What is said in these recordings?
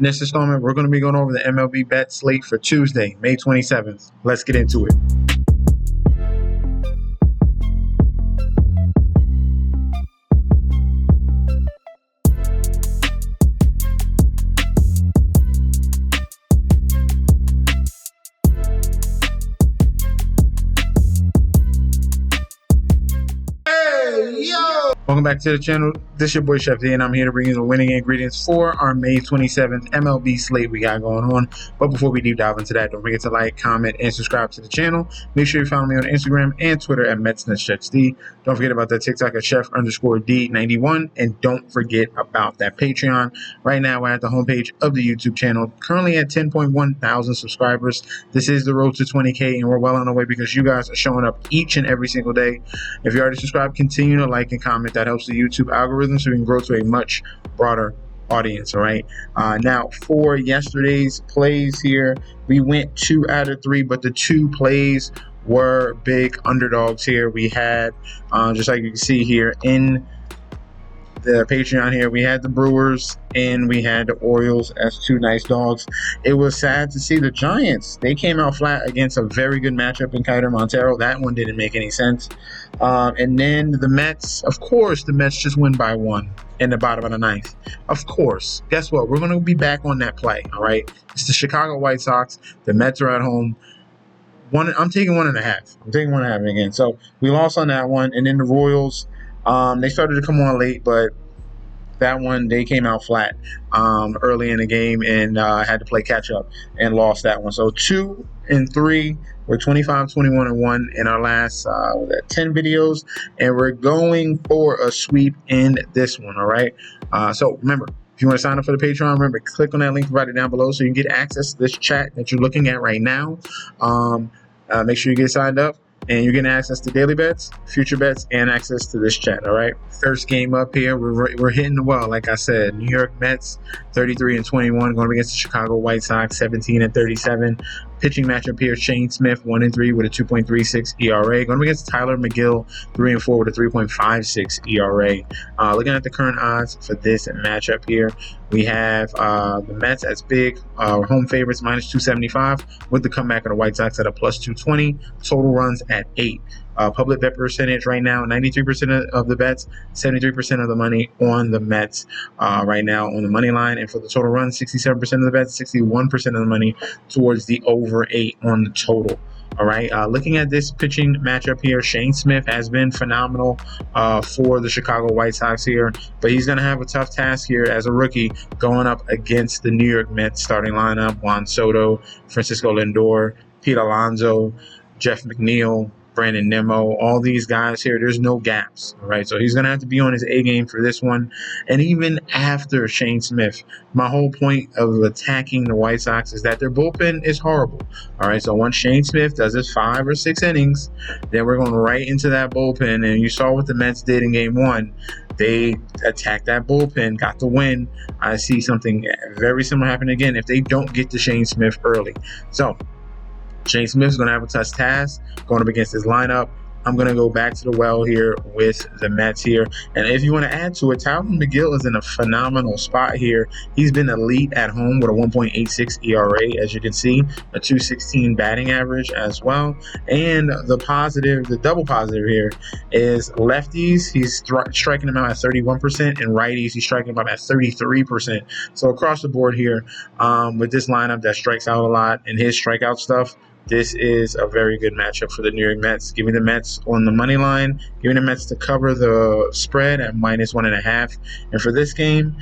In this installment, we're going to be going over the MLB bet slate for Tuesday, May 27th. Let's get into it. Welcome back to the channel. This is your boy Chef D, and I'm here to bring you the winning ingredients for our May 27th MLB slate we got going on. But before we deep dive into that, don't forget to like, comment, and subscribe to the channel. Make sure you follow me on Instagram and Twitter at MetsNetChefD. Don't forget about that TikTok at Chef_D91, and don't forget about that Patreon. Right now, we're at the homepage of the YouTube channel, currently at 10.1 thousand subscribers. This is the road to 20K, and we're well on our way because you guys are showing up each and every single day. If you already subscribed, continue to like and comment. That helps the YouTube algorithm so we can grow to a much broader audience. All right. Now for yesterday's plays here, we went 2 out of 3, but the 2 plays were big underdogs here. We had, just like you can see here in the Patreon here, we had the Brewers and we had the Orioles as 2 nice dogs. It was sad to see the Giants. They came out flat against a very good matchup in Kiter Montero. That one didn't make any sense. And then the Mets, of course, the Mets just win by 1 in the bottom of the 9th. Of course. Guess what? We're going to be back on that play, all right? It's the Chicago White Sox. The Mets are at home. I'm taking 1.5. I'm taking 1.5 again. So we lost on that one. And then the Royals, they started to come on late, but that one, they came out flat early in the game and had to play catch up and lost that one. So 2 and 3, we're 25, 21 and 1 in our last 10 videos, and we're going for a sweep in this one. All right. So remember, if you want to sign up for the Patreon, remember, click on that link provided down below so you can get access to this chat that you're looking at right now. Make sure you get signed up. And you're getting access to daily bets, future bets, and access to this chat, all right? First game up here, we're hitting the well, like I said. New York Mets, 33 and 21, going against the Chicago White Sox, 17 and 37. Pitching matchup here, Shane Smith, 1 and 3 with a 2.36 ERA. Going against Tyler McGill, 3 and 4 with a 3.56 ERA. Looking at the current odds for this matchup here, we have the Mets as big home favorites, minus 275, with the comeback of the White Sox at a plus 220. Total runs at 8. Public bet percentage right now, 93% of the bets, 73% of the money on the Mets right now on the money line. And for the total run, 67% of the bets, 61% of the money towards the over 8 on the total. All right, looking at this pitching matchup here, Shane Smith has been phenomenal for the Chicago White Sox here, but he's going to have a tough task here as a rookie going up against the New York Mets starting lineup: Juan Soto, Francisco Lindor, Pete Alonso, Jeff McNeil, Brandon Nimmo, all these guys here. There's no gaps, all right? So he's going to have to be on his A game for this one. And even after Shane Smith, my whole point of attacking the White Sox is that their bullpen is horrible, all right? So once Shane Smith does his 5 or 6 innings, then we're going right into that bullpen. And you saw what the Mets did in game 1. They attacked that bullpen, got the win. I see something very similar happen again if they don't get to Shane Smith early. So Shane Smith's going to have a tough task going up against his lineup. I'm going to go back to the well here with the Mets here. And if you want to add to it, Tyler McGill is in a phenomenal spot here. He's been elite at home with a 1.86 ERA, as you can see, a 216 batting average as well. And the double positive here is lefties. He's striking them out at 31%, and righties, he's striking them out at 33%. So across the board here, with this lineup that strikes out a lot and his strikeout stuff, this is a very good matchup for the New York Mets. Give me the Mets on the money line. Give me the Mets to cover the spread at minus 1.5. And for this game,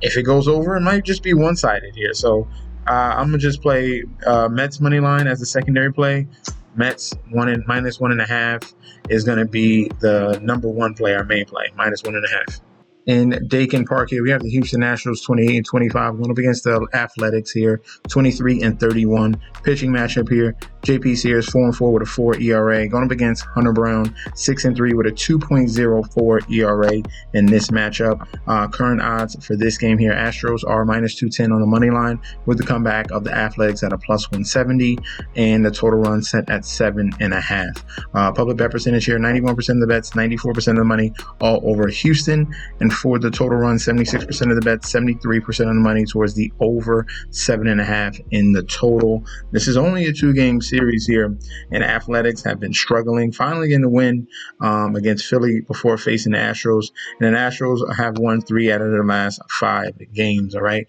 if it goes over, it might just be one-sided here. So I'm going to just play Mets money line as the secondary play. Mets minus 1.5 is going to be the number 1 play, our main play, minus 1.5. In Dakin Park here, we have the Houston Astros 28 and 25 going up against the Athletics here, 23 and 31. Pitching matchup here, JP Sears 4 and 4 with a 4 ERA going up against Hunter Brown 6 and 3 with a 2.04 ERA in this matchup. Current odds for this game here, Astros are minus 210 on the money line with the comeback of the Athletics at a plus 170 and the total run set at 7.5. Public bet percentage here, 91% of the bets, 94% of the money all over Houston. And for the total run, 76% of the bets, 73% of the money towards the over 7.5 in the total. This is only a 2-game series here, and Athletics have been struggling, finally getting the win against Philly before facing the Astros. And the Astros have won 3 out of their last 5 games, all right?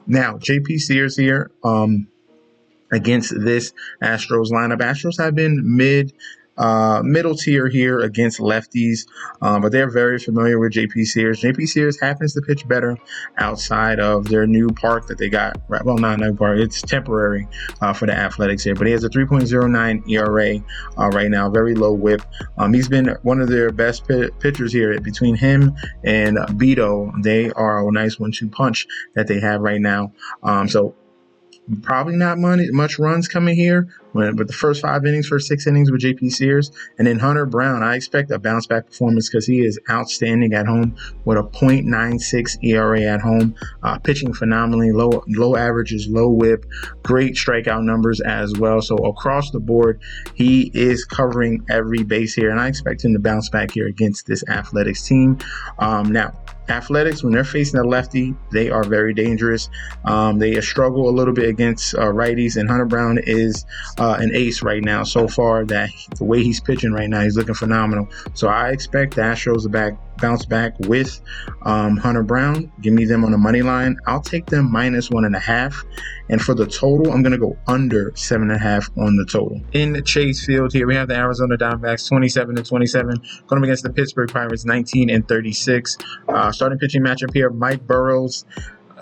Now, JP Sears here against this Astros lineup. Astros have been middle tier here against lefties, but they're very familiar with JP Sears. JP Sears happens to pitch better outside of their new park that they got. Well, not new park, it's temporary for the Athletics here, but he has a 3.09 ERA right now, very low whip. He's been one of their best pitchers here. Between him and Beto, they are a nice 1-2 punch that they have right now. So probably not much runs coming here, but the first 6 innings with JP Sears. And then Hunter Brown, I expect a bounce back performance because he is outstanding at home with a .96 ERA at home, pitching phenomenally, low averages, low whip, great strikeout numbers as well. So across the board, he is covering every base here, and I expect him to bounce back here against this Athletics team. Now, Athletics, when they're facing a lefty, they are very dangerous. They struggle a little bit against righties, and Hunter Brown is an ace right now. So far, that the way he's pitching right now, he's looking phenomenal. So I expect the Astros to bounce back with Hunter Brown. Give me them on the money line. I'll take them -1.5. And for the total, I'm going to go under 7.5 on the total. In the Chase Field here, we have the Arizona Diamondbacks 27-27 going up against the Pittsburgh Pirates 19-36. Starting pitching matchup here, Mike Burrows,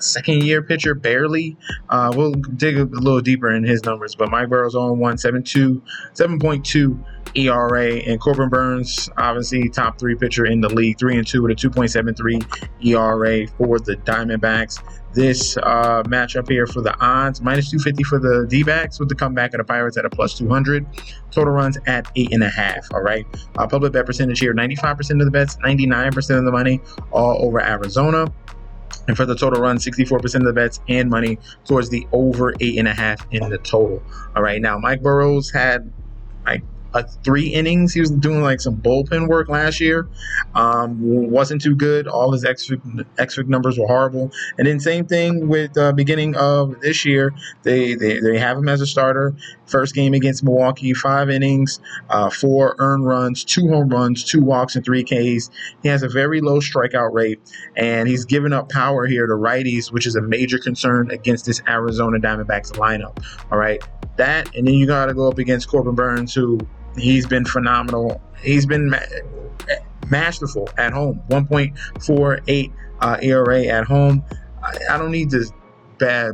second-year pitcher, barely. We'll dig a little deeper in his numbers, but Mike Burrows on 7.2 ERA, and Corbin Burns, obviously top 3 pitcher in the league, 3-2 with a 2.73 ERA for the Diamondbacks. This matchup here for the odds, -250 for the D-backs with the comeback of the Pirates at a +200. Total runs at 8.5. All right. Public bet percentage here, 95% of the bets, 99% of the money, all over Arizona. And for the total run, 64% of the bets and money towards the over 8.5 in the total. All right. Now, Mike Burrows had 3 innings. He was doing some bullpen work last year. Wasn't too good. All his xFIP numbers were horrible. And then same thing with beginning of this year. They have him as a starter. First game against Milwaukee, 5 innings, 4 earned runs, 2 home runs, 2 walks, and 3 Ks. He has a very low strikeout rate, and he's given up power here to righties, which is a major concern against this Arizona Diamondbacks lineup. All right. That, and then you got to go up against Corbin Burns, who he's been phenomenal. He's been masterful at home. 1.48 ERA at home. I don't need to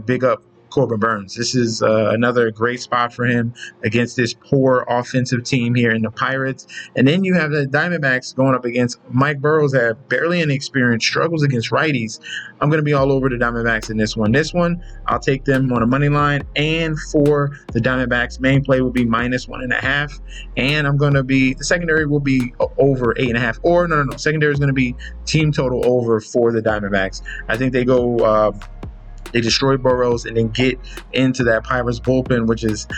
big up Corbin Burns. This is another great spot for him against this poor offensive team here in the Pirates. And then you have the Diamondbacks going up against Mike Burrows, that barely any experience, struggles against righties. I'm going to be all over the Diamondbacks in this one. This one, I'll take them on a money line. And for the Diamondbacks, main play will be -1.5. And the secondary will be over 8.5. Or no. Secondary is going to be team total over for the Diamondbacks. I think they go... They destroy Burrows and then get into that Pirates bullpen, which is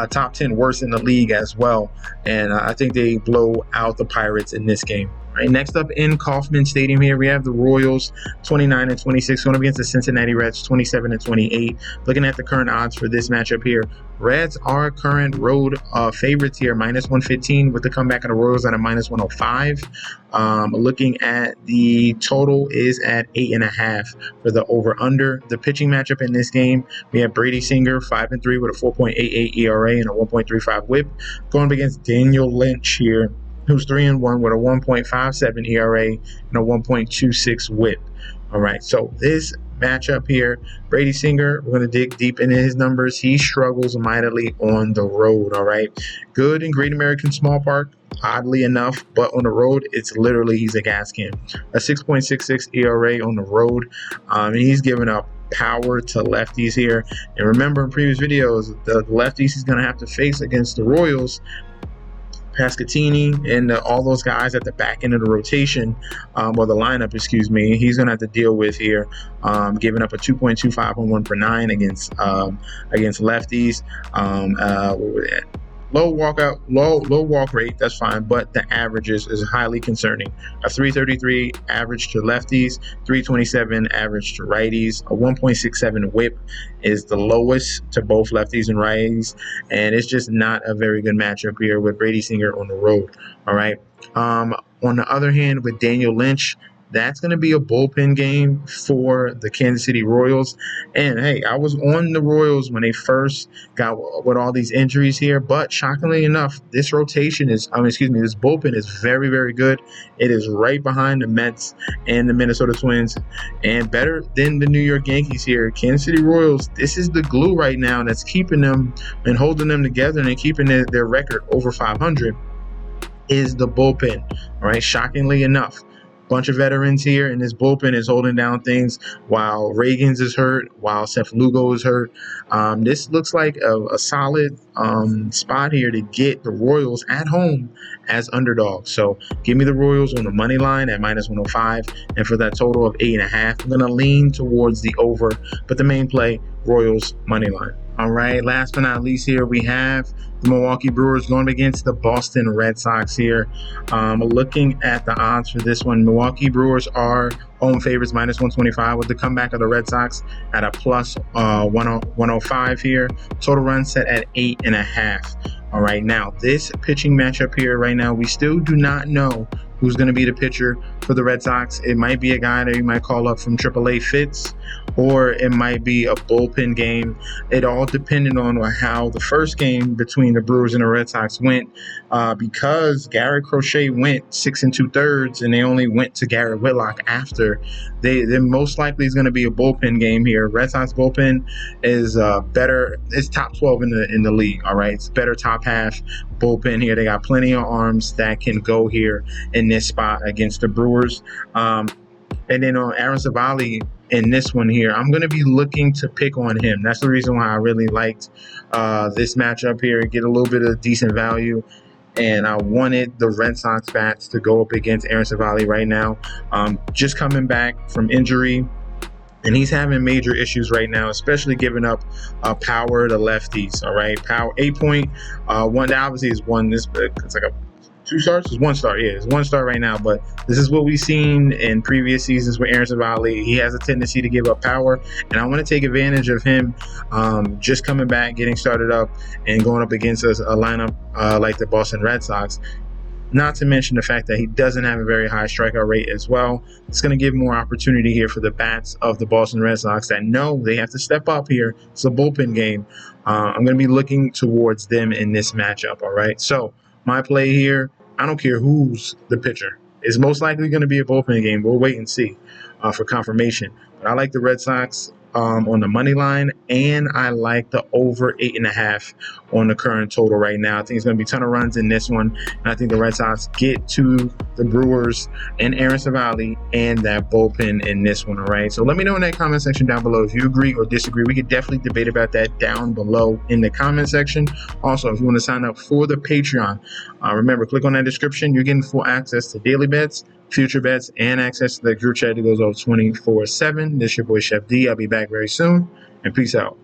top 10 worst in the league as well. And I think they blow out the Pirates in this game. Right, next up in Kauffman Stadium here, we have the Royals 29-26 going up against the Cincinnati Reds 27-28. Looking at the current odds for this matchup here, Reds are current road favorites here, -115 with the comeback of the Royals at a -105. Looking at the total is at 8.5 for the over/under. The pitching matchup in this game, we have Brady Singer 5-3 with a 4.88 ERA and a 1.35 WHIP going up against Daniel Lynch here, who's 3-1 with a 1.57 ERA and a 1.26 WHIP. All right, so this matchup here, Brady Singer, we're going to dig deep into his numbers. He struggles mightily on the road, all right? Good in Great American Small Park, oddly enough, but on the road, it's literally, he's a gas can. A 6.66 ERA on the road, and he's giving up power to lefties here. And remember in previous videos, the lefties he's going to have to face against the Royals, Pascatini and all those guys at the back end of the rotation, or the lineup, excuse me, he's going to have to deal with here, giving up a 2.25 home run per 9 against lefties. low walk rate. That's fine, but the averages is highly concerning. A 333 average to lefties, 327 average to righties. A 1.67 WHIP is the lowest to both lefties and righties, and it's just not a very good matchup here with Brady Singer on the road. All right. On the other hand, with Daniel Lynch, that's going to be a bullpen game for the Kansas City Royals. And hey, I was on the Royals when they first got with all these injuries here, but shockingly enough, this rotation is, this bullpen is very, very good. It is right behind the Mets and the Minnesota Twins, and better than the New York Yankees here. Kansas City Royals, this is the glue right now that's keeping them and holding them together and keeping their record over 500 is the bullpen. All right, shockingly enough. Bunch of veterans here, and this bullpen is holding down things while Reagans is hurt, while Seth Lugo is hurt. This looks like a solid spot here to get the Royals at home as underdogs. So give me the Royals on the money line at -105, and for that total of 8.5, I'm going to lean towards the over, but the main play, Royals money line. All right, last but not least here, we have the Milwaukee Brewers going against the Boston Red Sox here. Looking at the odds for this one, Milwaukee Brewers are home favorites -125 with the comeback of the Red Sox at a plus 105 here. Total run set at 8.5. All right, now this pitching matchup here right now, we still do not know who's going to be the pitcher for the Red Sox. It might be a guy that you might call up from AAA Fitz, or it might be a bullpen game. It all depended on how the first game between the Brewers and the Red Sox went, because Garrett Crochet went 6 2/3 and they only went to Garrett Whitlock after. They most likely is going to be a bullpen game here. Red Sox bullpen is better. It's top 12 in the league. All right, it's better top half bullpen here. They got plenty of arms that can go here in this spot against the Brewers. And then on Aaron Savali in this one here, I'm going to be looking to pick on him. That's the reason why I really liked this matchup here, get a little bit of decent value. And I wanted the Red Sox bats to go up against Aaron Savali right now. Just coming back from injury, and he's having major issues right now, especially giving up power to lefties. All right, power 8.1. That obviously is one. It's like a 2 stars? It's 1 star. Yeah, it's 1 star right now. But this is what we've seen in previous seasons with Aaron Savali. He has a tendency to give up power, and I want to take advantage of him just coming back, getting started up, and going up against a lineup like the Boston Red Sox. Not to mention the fact that he doesn't have a very high strikeout rate as well. It's going to give more opportunity here for the bats of the Boston Red Sox that know they have to step up here. It's a bullpen game. I'm going to be looking towards them in this matchup, all right? So my play here, I don't care who's the pitcher. It's most likely going to be a bullpen game. We'll wait and see for confirmation. But I like the Red Sox on the money line, and I like the over 8.5 on the current total right now. I think it's going to be a ton of runs in this one, and I think the Red Sox get to the Brewers and Aaron Savali and that bullpen in this one, all right? So let me know in that comment section down below if you agree or disagree. We could definitely debate about that down below in the comment section. Also, if you want to sign up for the Patreon, remember, click on that description. You're getting full access to daily bets, future bets, and access to the group chat that goes off 24/7. This is your boy Chef D. I'll be back very soon, and peace out.